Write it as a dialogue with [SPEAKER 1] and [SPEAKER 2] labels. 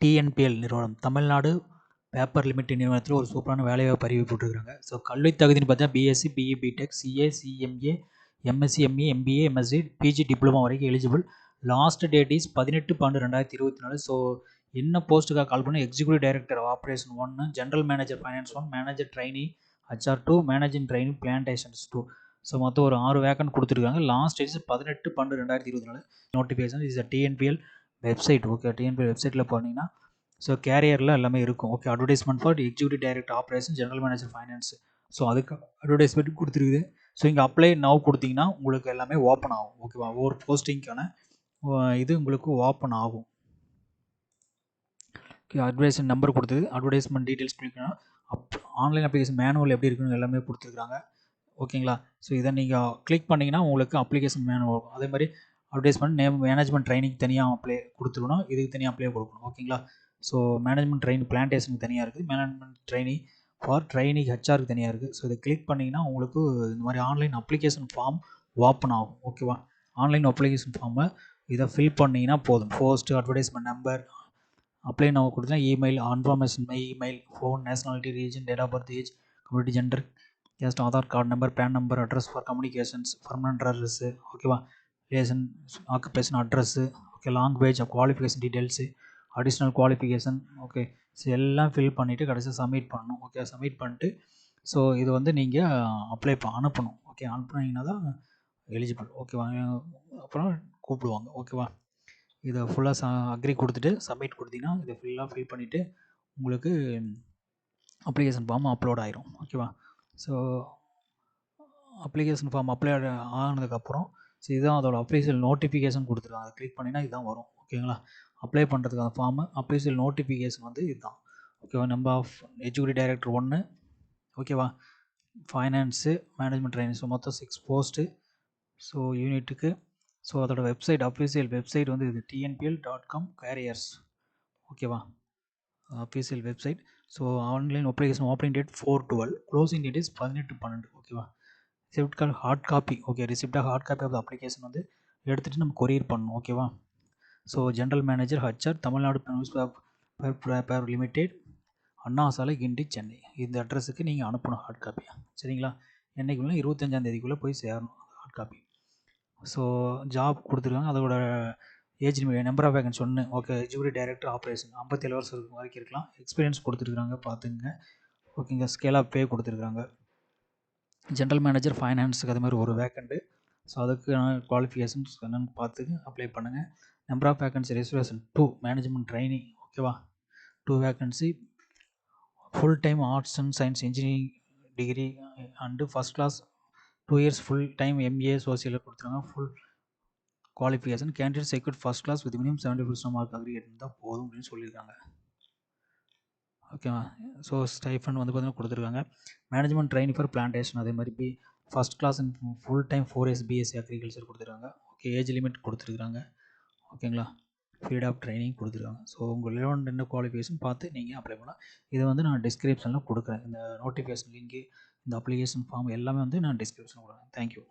[SPEAKER 1] TNPL நிறுவனம் Tamil Nadu paper limited நிறுவனத்தில் ஒரு சூப்பரான வேலைவாய்ப்பு அறிவிப்பு போட்டிருக்காங்க. ஸோ கல்வி தகுதின்னு பார்த்தா BSc, BE, BTech, CA, CMA, MSc, ME, MBA, MSc, PG diploma வரைக்கும் eligible. Last date is 18/12/2024. So என்ன போஸ்ட்டுக்காக கால் பண்ண? Executive director operation 1, general manager finance 1, manager trainee HR 2, managing trainee plantations 2. So மொத்தம் ஒரு 6 vacant கொடுத்துருக்காங்க. Last date 18/12/2024. Notification is TNPL website. Okay, TNPL வெப்சைட்டில் போனீங்கன்னா so கேரியரில் எல்லாமே இருக்கும். Okay, advertisement for executive director operation, general manager finance. So அதுக்கு advertisement கொடுத்துருக்குது. ஸோ இங்கே அப்ளை நவ் கொடுத்தீங்கன்னா உங்களுக்கு எல்லாமே ஓப்பன் ஆகும். ஓகேவா, ஒவ்வொரு போஸ்டிங்க்கான இது உங்களுக்கு ஓப்பன் ஆகும். ஓகே, அட்வர்டைஸ்மெண்ட் நம்பர் கொடுத்தது, அட்வர்டைஸ்மெண்ட் டீட்டெயில்ஸ் கொடுக்கணும். ஆன்லைன் அப்ளிகேஷன் மேனுவல் எப்படி இருக்குன்னு எல்லாமே கொடுத்துருக்காங்க. ஓகேங்களா, ஸோ இதை நீங்கள் கிளிக் பண்ணிங்கன்னா உங்களுக்கு அப்ளிகேஷன் மேனுவல் வரும். அதே மாதிரி அட்வர்டைஸ்மெண்ட் நேம் மேனேஜ்மெண்ட் ட்ரைனிங் தனியாக அப்ளை கொடுத்துக்கணும், இதுக்கு தனியாக அப்ளை கொடுக்கணும். ஓகேங்களா, ஸோ மேனேஜ்மெண்ட் ட்ரைனிங் பிளான்டேஷனுக்கு தனியாக இருக்குது, மேனேஜ்மெண்ட் ட்ரைனிங் ஃபார் ட்ரைனிங் ஹெச்ஆருக்கு தனியாக இருக்குது. ஸோ இதை கிளிக் பண்ணிங்கன்னா உங்களுக்கு இந்த மாதிரி ஆன்லைன் அப்ளிகேஷன் ஃபார்ம் ஓப்பன் ஆகும். ஓகேவா, ஆன்லைன் அப்ளிகேஷன் ஃபார்மை இதை ஃபில் பண்ணிங்கன்னா போதும். Post, advertisement number, apply now கொடுத்தா email, information email, phone, nationality, region, date of birth, age, community, gender, caste, Aadhaar card number, PAN number, address for communications, permanent address. ஓகேவா, relation, occupation address. Okay, language, qualification details, additional qualification. Okay, so எல்லாம் fill பண்ணிவிட்டு கடைசியாக submit பண்ணணும். Okay, submit பண்ணிட்டு so இது வந்து நீங்கள் apply அனுப்பணும். ஓகே, அனுப்புனீங்கன்னா தான் எலிஜிபிள். ஓகேவா, அப்புறம் கூப்பிடுவாங்க. ஓகேவா, இதை ஃபுல்லாக அக்ரி கொடுத்துட்டு சப்மிட் கொடுத்தீங்கன்னா இதை ஃபுல்லாக ஃபில் பண்ணிவிட்டு உங்களுக்கு அப்ளிகேஷன் ஃபார்ம் அப்லோட் ஆயிரும். ஓகேவா, ஸோ அப்ளிகேஷன் ஃபார்ம் அப்ளை ஆனதுக்கப்புறம் ஸோ இதுதான் அதோட அஃபீஷியல் நோட்டிஃபிகேஷன் கொடுத்துருக்காங்க. அதை கிளிக் பண்ணிங்கன்னா இதுதான் வரும். ஓகேங்களா, அப்ளை பண்ணுறதுக்கான ஃபார்மு அஃபீஷியல் நோட்டிஃபிகேஷன் வந்து இதுதான். ஓகேவா, நம்பர் ஆஃப் எக்ஸிக்யூட்டிவ் டைரக்டர் 1. ஓகேவா, ஃபைனான்ஸு, மேனேஜ்மெண்ட் ட்ரைனிங். ஸோ மொத்தம் 6 போஸ்ட்டு. ஸோ யூனிட்டுக்கு ஸோ அதோட வெப்சைட், அஃபீஷியல் வெப்சைட் வந்து இது tnpl.com careers. ஓகேவா, official website. So online application opening date 4/12, closing date is 18/12. ஓகேவா, receipt card hard copy. Okay, ரிசிப்டாக hard copy of application வந்து எடுத்துகிட்டு நம்ம கொரியர் பண்ணணும். ஓகேவா, so general manager HR, Tamil Nadu news paper limited, Anna Salai, Guindy, Chennai. இந்த அட்ரஸுக்கு நீங்கள் அனுப்பணும் ஹார்ட் காப்பியா. சரிங்களா, என்றைக்குள்ள 25ஆம் தேதிக்குள்ளே போய் சேரணும் ஹார்ட் காப்பி. ஸோ ஜாப் கொடுத்துருக்காங்க, அதோட age limit, number of vacancy 1. Okay, executive director operation 57 வருஷம் வரைக்கும் இருக்கலாம். எக்ஸ்பீரியன்ஸ் கொடுத்துருக்காங்க, பார்த்துங்க. ஓகேங்க, ஸ்கேல் ஆஃப் பே கொடுத்துருக்காங்க. ஜென்ரல் மேனேஜர் ஃபைனான்ஸுக்கு அது மாதிரி ஒரு வேக்கண்ட்டு. ஸோ அதுக்கு குவாலிஃபிகேஷன்ஸ் என்னென்னு பார்த்துட்டு அப்ளை பண்ணுங்கள். Number of vacancy reservation 2, management training. ஓகேவா, 2 vacancy, full time arts and science engineering degree and first class 2 years full time MA சோசியலில் கொடுத்துருக்காங்க. Full qualification candidate secured first class with minimum 70% mark aggregate இருந்தால் போதும் அப்படின்னு சொல்லியிருக்காங்க. ஓகேவா, so stipend வந்து பார்த்தீங்கன்னா கொடுத்துருக்காங்க. மேனேஜ்மெண்ட் ட்ரைனிங் ஃபார் பிளான்டேஷன், அதே மாதிரி first class and full time 4 years BSc agriculture கொடுத்துருக்காங்க. ஓகே, ஏஜ் லிமிட் கொடுத்துருக்காங்க. ஓகேங்களா, பீரியட் ஆஃப் ட்ரைனிங் கொடுத்துருக்காங்க. ஸோ உங்கள் ரிலவெண்ட் என்ன குவாலிஃபிகேஷன் பார்த்து நீங்கள் அப்ளை பண்ணலாம். இதை வந்து நான் டிஸ்கிரிப்ஷனில் கொடுக்குறேன். இந்த நோட்டிஃபிகேஷன் லிங்க்கு, இந்த அப்ளிகேஷன் ஃபார்ம் எல்லாமே வந்து நான் டிஸ்கிரிப்ஷனில் கொடுக்குறேன். தேங்க்யூ.